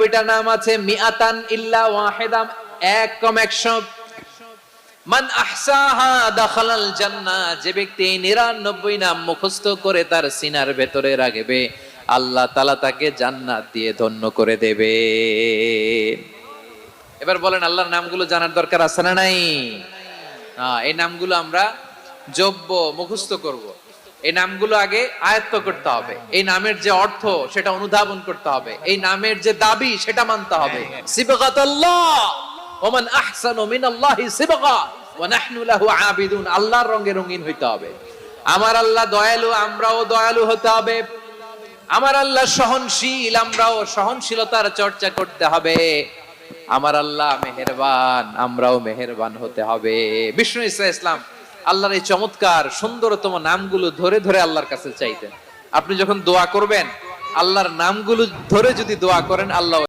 99টা নাম আছে, মিআতান ইল্লা ওয়াহিদা, এক কম 100। মান আহসাহা দাখালাল জান্নাহ, যে ব্যক্তি এই 99 নাম মুখস্থ করে তার সিনার ভেতরে রাখবে, আল্লাহ তাআলা তাকে জান্নাত দিয়ে ধন্য করে দেবে। এবার বলেন, আল্লাহর নামগুলো জানার দরকার আছে না নাই? এই নামগুলো আমরা জব্ব মুখস্থ করব। এই নামগুলো আগে আয়ত্ত করতে হবে। এই নামের যে অর্থ সেটা অনুধাবন করতে হবে। এই নামের যে দাবি সেটা মানতে হবে। সিবগাতুল্লাহ, ওমান আহসানু মিনাল্লাহি সিবগা ওয়া নাহনু লাহু আবিদুন। আল্লাহর রঙে রঙিন হইতে হবে। আমার আল্লাহ দয়ালু, আমরাও দয়ালু হতে হবে। আমার আল্লাহ সহনশীল, আমরাও সহনশীলতার চর্চা করতে হবে। আমার আল্লাহ মেহেরবান, আমরাও মেহেরবান হতে হবে। বিষ্ণু ঈসা ইসলাম আল্লাহর এই চমৎকার সুন্দরতম নামগুলো ধরে ধরে আল্লাহর কাছে চাইতেন। আপনি যখন দোয়া করবেন, আল্লাহর নামগুলো ধরে যদি দোয়া করেন, আল্লাহ